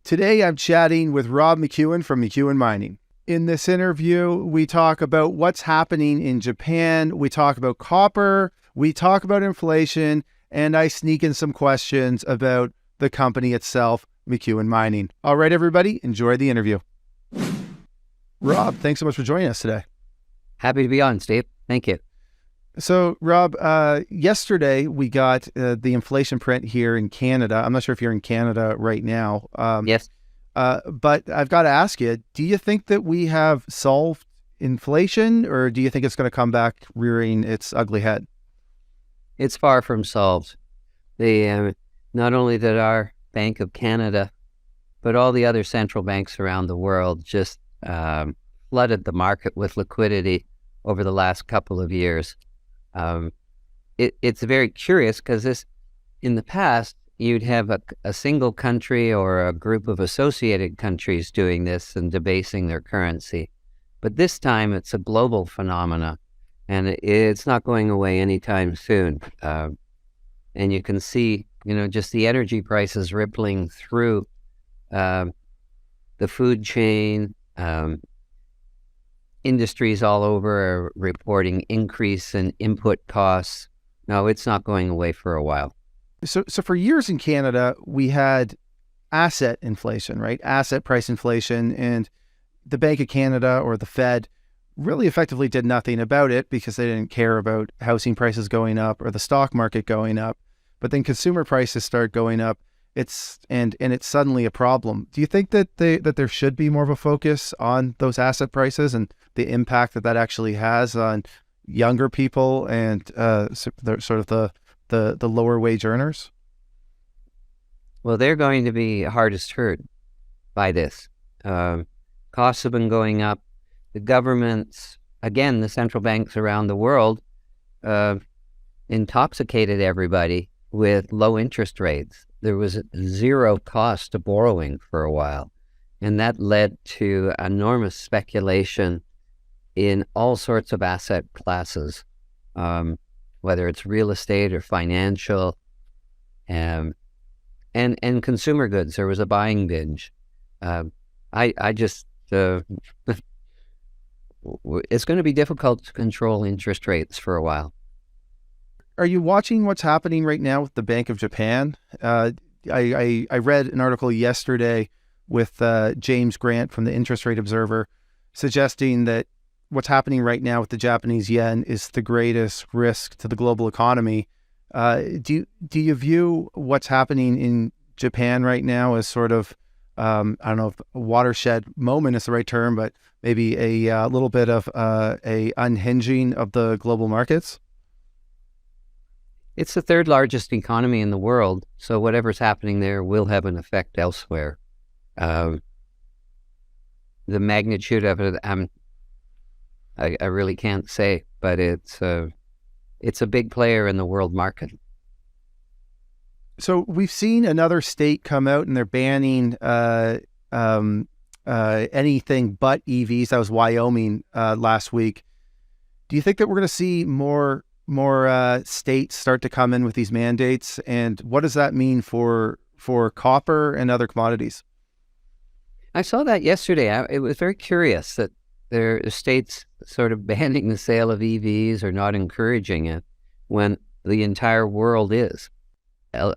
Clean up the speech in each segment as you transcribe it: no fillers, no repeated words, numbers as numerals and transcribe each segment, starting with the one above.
Today, I'm chatting with Rob McEwen from McEwen Mining. In this interview, we talk about what's happening in Japan. We talk about copper. We talk about inflation. And I sneak in some questions about the company itself, McEwen Mining. All right, everybody, enjoy the interview. Rob, thanks so much for joining us today. Happy to be on, Steve. Thank you. So, Rob, yesterday we got the inflation print here in Canada. I'm not sure if you're in Canada right now. Yes. But I've got to ask you, do you think that we have solved inflation, or do you think it's going to come back rearing its ugly head? It's far from solved. Not only did our Bank of Canada, but all the other central banks around the world just flooded the market with liquidity over the last couple of years. It's very curious because in the past, you'd have a single country or a group of associated countries doing this and debasing their currency. But this time it's a global phenomena, and it's not going away anytime soon. And you can see, just the energy prices rippling through the food chain. Industries all over are reporting increase in input costs. No, it's not going away for a while. So for years in Canada, we had asset inflation, right? Asset price inflation, and the Bank of Canada or the Fed really effectively did nothing about it because they didn't care about housing prices going up or the stock market going up. But then consumer prices start going up. It's suddenly a problem. Do you think that there should be more of a focus on those asset prices and the impact that actually has on younger people and the lower wage earners? Well, they're going to be hardest hurt by this. Costs have been going up. The governments, again, the central banks around the world, intoxicated everybody with low interest rates. There was zero cost to borrowing for a while, and that led to enormous speculation in all sorts of asset classes, whether it's real estate or financial, and consumer goods. There was a buying binge. It's going to be difficult to control interest rates for a while. Are you watching what's happening right now with the Bank of Japan? I read an article yesterday with James Grant from the Interest Rate Observer suggesting that what's happening right now with the Japanese yen is the greatest risk to the global economy. Do you view what's happening in Japan right now as sort of, I don't know if a watershed moment is the right term, but maybe a little bit of a unhinging of the global markets? It's the third largest economy in the world, so whatever's happening there will have an effect elsewhere. The magnitude of it, I really can't say, but it's a big player in the world market. So we've seen another state come out and they're banning anything but EVs. That was Wyoming last week. Do you think that we're going to see more states start to come in with these mandates, and what does that mean for copper and other commodities? I saw that yesterday. It was very curious that there are states sort of banning the sale of EVs or not encouraging it when the entire world is. And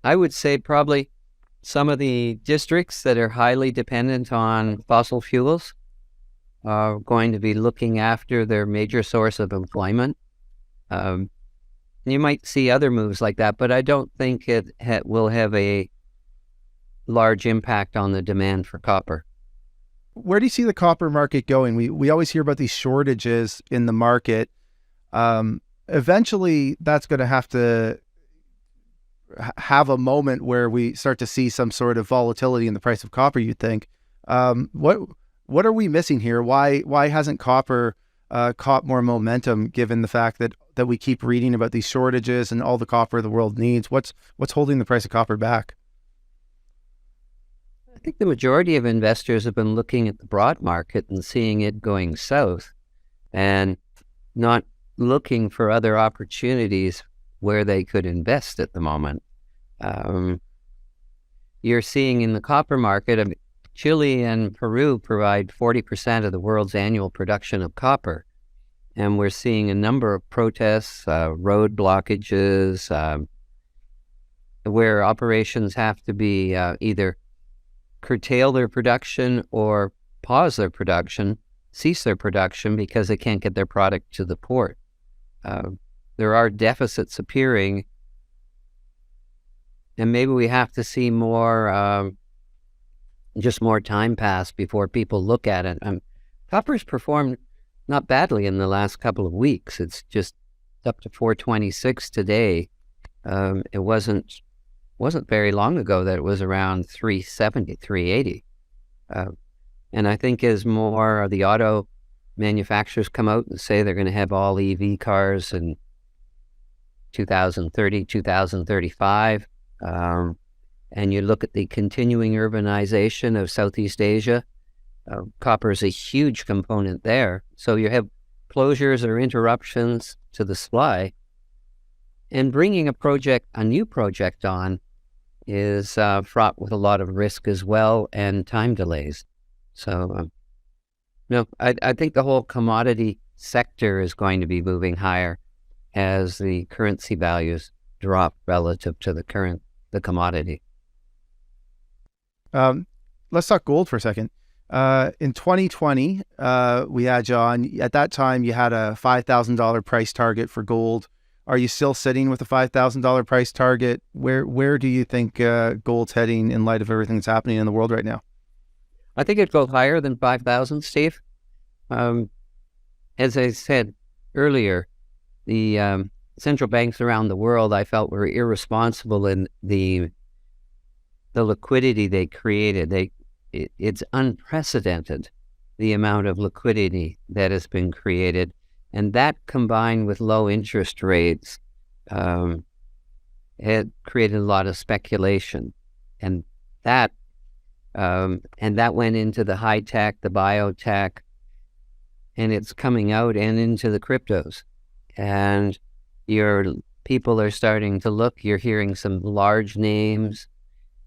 I would say probably some of the districts that are highly dependent on fossil fuels are going to be looking after their major source of employment. You might see other moves like that, but I don't think it will have a large impact on the demand for copper. Where do you see the copper market going? We always hear about these shortages in the market. Eventually, that's going to have a moment where we start to see some sort of volatility in the price of copper, you'd think. What are we missing here? Why hasn't copper caught more momentum, given the fact that we keep reading about these shortages and all the copper the world needs? What's holding the price of copper back? I think the majority of investors have been looking at the broad market and seeing it going south and not looking for other opportunities where they could invest at the moment. you're seeing in the copper market, Chile and Peru provide 40% of the world's annual production of copper. And we're seeing a number of protests, road blockages, where operations have to be either curtail their production or pause their production, cease their production because they can't get their product to the port. There are deficits appearing, and maybe we have to see more, just more time pass before people look at it. Copper's performed not badly in the last couple of weeks. It's just up to 426 today. It wasn't very long ago that it was around 370, 380. And I think as more of the auto manufacturers come out and say they're going to have all EV cars in 2030, 2035, and you look at the continuing urbanization of Southeast Asia, copper is a huge component there. So you have closures or interruptions to the supply, and bringing a new project on is fraught with a lot of risk as well and time delays. So, I think the whole commodity sector is going to be moving higher as the currency values drop relative to the commodity. Let's talk gold for a second. In 2020, we had you on. At that time, you had a $5,000 price target for gold. Are you still sitting with a $5,000 price target? Where do you think gold's heading in light of everything that's happening in the world right now? I think it'd go higher than 5,000, Steve. As I said earlier, the central banks around the world, I felt, were irresponsible in the liquidity they created. It's unprecedented, the amount of liquidity that has been created. And that, combined with low interest rates, had created a lot of speculation. And that went into the high tech, the biotech, and it's coming out and into the cryptos. And your people are starting to look. You're hearing some large names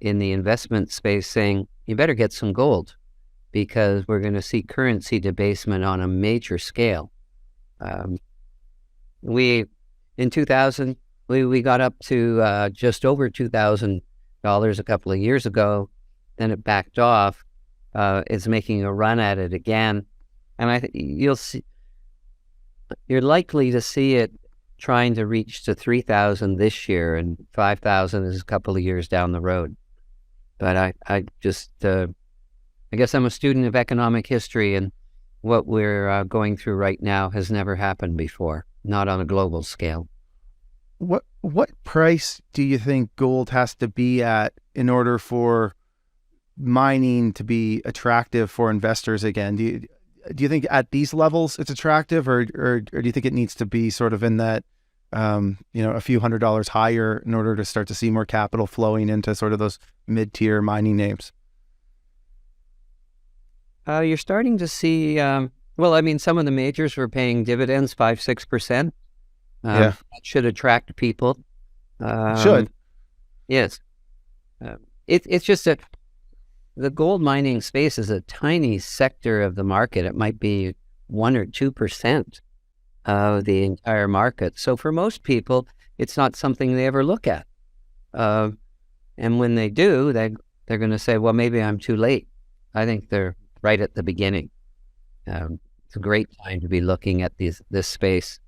in the investment space saying, you better get some gold because we're going to see currency debasement on a major scale. In 2000, we got up to just over $2,000 a couple of years ago. Then it backed off. It's making a run at it again, and you're likely to see it trying to reach to 3,000 this year, and 5,000 is a couple of years down the road. But I guess I'm a student of economic history, and what we're going through right now has never happened before, not on a global scale. What price do you think gold has to be at in order for mining to be attractive for investors again? Do you think at these levels it's attractive, or do you think it needs to be sort of in that a few $100s higher in order to start to see more capital flowing into sort of those mid-tier mining names? You're starting to see, some of the majors were paying dividends 5-6%. That should attract people. Should. Yes. It's just the gold mining space is a tiny sector of the market. It might be 1 or 2% of the entire market. So for most people, it's not something they ever look at. And when they do, they're going to say, well, maybe I'm too late. I think they're right at the beginning. It's a great time to be looking at this space.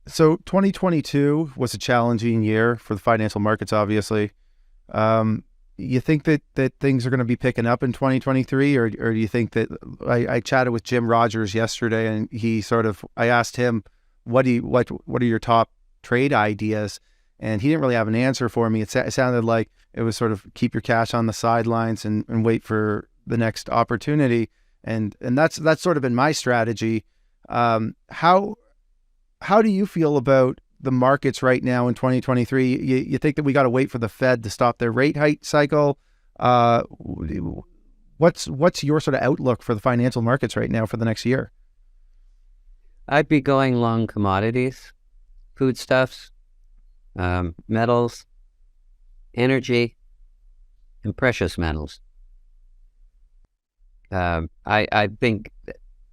So 2022 was a challenging year for the financial markets, obviously. You think that things are going to be picking up in 2023, or do you think that I chatted with Jim Rogers yesterday, and I asked him, what are your top trade ideas? And he didn't really have an answer for me. It sounded like it was sort of keep your cash on the sidelines and wait for the next opportunity. And that's sort of been my strategy. How do you feel about the markets right now in 2023? You think that we got to wait for the Fed to stop their rate hike cycle? What's your sort of outlook for the financial markets right now for the next year? I'd be going long commodities, foodstuffs, metals, energy, and precious metals. I think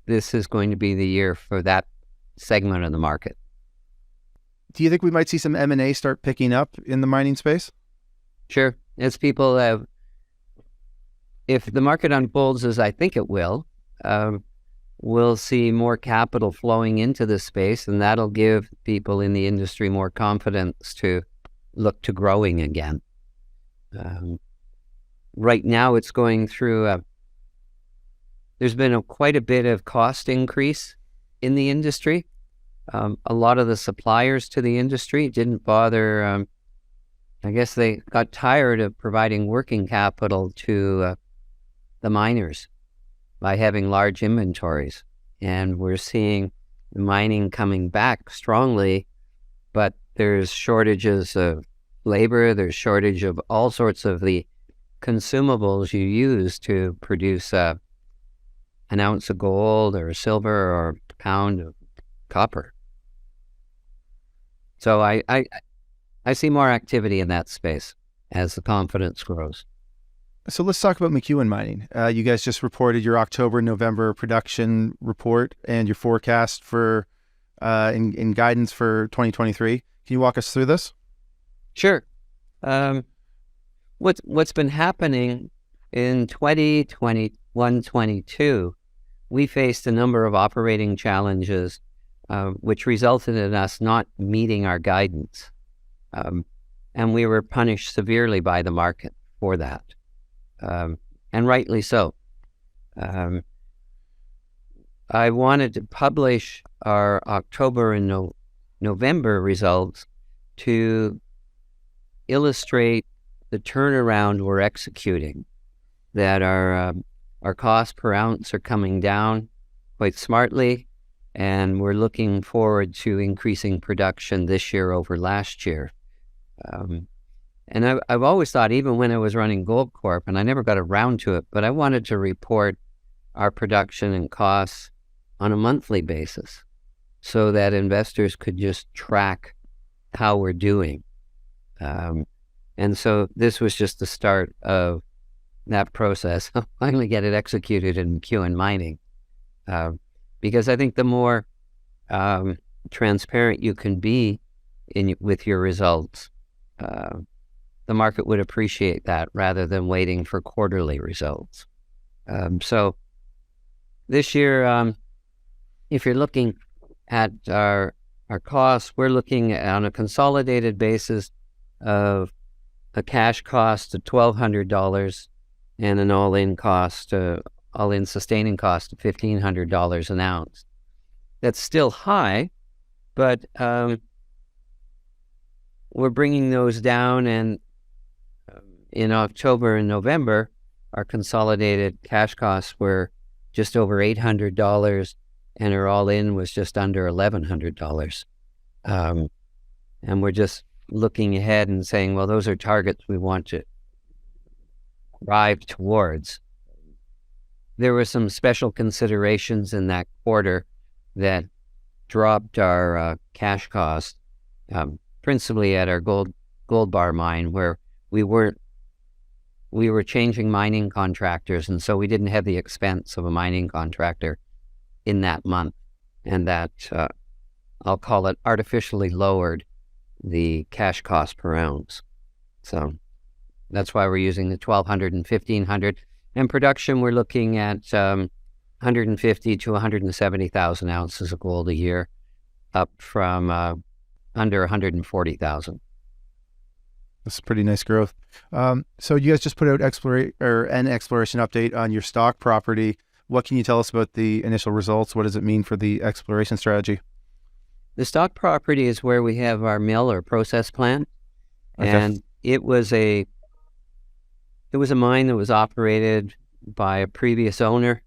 this is going to be the year for that segment of the market. Do you think we might see some M&A start picking up in the mining space? Sure. As people have, if the market unfolds as I think it will, we'll see more capital flowing into this space, and that'll give people in the industry more confidence to look to growing again. Right now it's going through there's been quite a bit of cost increase in the industry. A lot of the suppliers to the industry didn't bother. I guess they got tired of providing working capital to the miners by having large inventories. And we're seeing the mining coming back strongly, but there's shortages of labor, there's shortage of all sorts of the consumables you use to produce an ounce of gold or silver or a pound of copper. So I see more activity in that space as the confidence grows. So let's talk about McEwen Mining. You guys just reported your October, November production report and your forecast for in guidance for 2023. Can you walk us through this? Sure. What's been happening in 2021-22, we faced a number of operating challenges, which resulted in us not meeting our guidance. And we were punished severely by the market for that. And rightly so. I wanted to publish our October and November results to illustrate the turnaround we're executing, that our cost per ounce are coming down quite smartly, and we're looking forward to increasing production this year over last year. And I've always thought, even when I was running Goldcorp, and I never got around to it, but I wanted to report our production and costs on a monthly basis so that investors could just track how we're doing. And so this was just the start of that process. I'll finally get it executed in McEwen Mining. Because I think the more transparent you can be with your results, the market would appreciate that rather than waiting for quarterly results. So this year, if you're looking at our costs, we're looking at, on a consolidated basis, of a cash cost of $1,200 and an all-in sustaining cost of $1,500 an ounce. That's still high, but we're bringing those down, and in October and November, our consolidated cash costs were just over $800, and our all-in was just under $1,100. And we're just looking ahead and saying, well, those are targets we want to drive towards. There were some special considerations in that quarter that dropped our cash cost, principally at our gold bar mine, where we were changing mining contractors, and so we didn't have the expense of a mining contractor in that month, and that I'll call it artificially lowered the cash cost per ounce. So that's why we're using the $1,200 and $1,500. And production, we're looking at 150 to 170,000 ounces of gold a year, up from under 140,000. That's pretty nice growth. So you guys just put out an exploration update on your Stock property. What can you tell us about the initial results? What does it mean for the exploration strategy? The Stock property is where we have our mill or process plant. Okay. And it was a mine that was operated by a previous owner.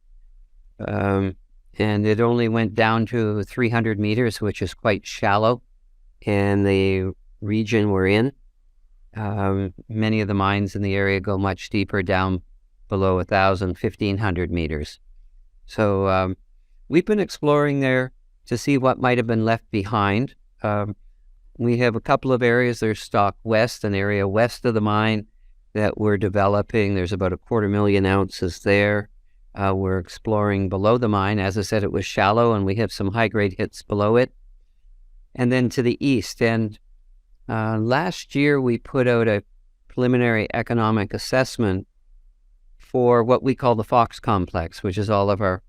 And it only went down to 300 meters, which is quite shallow in the region we're in. Many of the mines in the area go much deeper, down below 1,000, 1,500 meters. So we've been exploring there to see what might have been left behind. We have a couple of areas. There's Stock West, an area west of the mine, that we're developing. There's about 250,000 ounces there. We're exploring below the mine. As I said, it was shallow, and we have some high-grade hits below it. And then to the east. And last year, we put out a preliminary economic assessment for what we call the Fox Complex, which is all of our,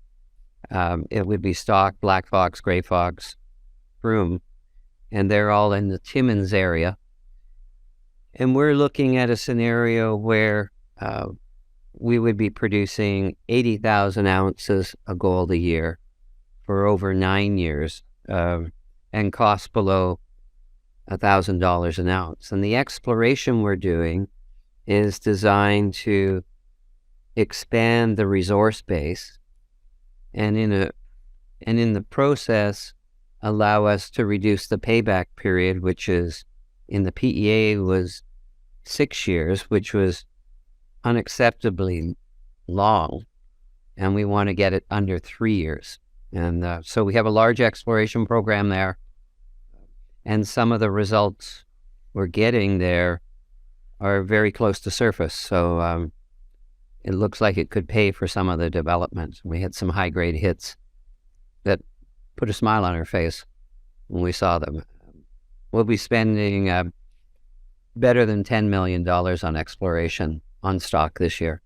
it would be Stock, Black Fox, Gray Fox, Broom, and they're all in the Timmins area. And we're looking at a scenario where we would be producing 80,000 ounces of gold a year for over 9 years, and cost below $1,000 an ounce. And the exploration we're doing is designed to expand the resource base, and in the process allow us to reduce the payback period, which is in the PEA was 6 years, which was unacceptably long, and we want to get it under 3 years. And so we have a large exploration program there, and some of the results we're getting there are very close to surface. So it looks like it could pay for some of the development. We had some high-grade hits that put a smile on our face when we saw them. We'll be spending better than $10 million on exploration on Stock this year.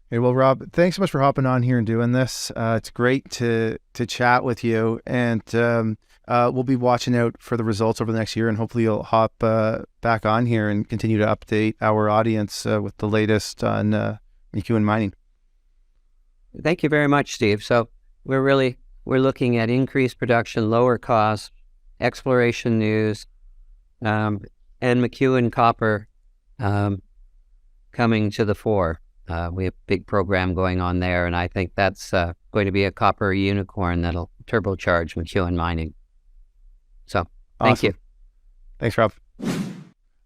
Hey, well, Rob, thanks so much for hopping on here and doing this. It's great to chat with you, and we'll be watching out for the results over the next year, and hopefully you'll hop back on here and continue to update our audience with the latest on McEwen Mining. Thank you very much, Steve. So we're looking at increased production, lower costs, exploration news, and McEwen Copper coming to the fore. We have a big program going on there, and I think that's going to be a copper unicorn that'll turbocharge McEwen Mining. So thank you. Thanks, Rob.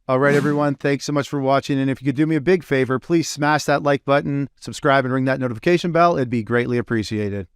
All right, everyone. Thanks so much for watching. And if you could do me a big favor, please smash that like button, subscribe, and ring that notification bell. It'd be greatly appreciated.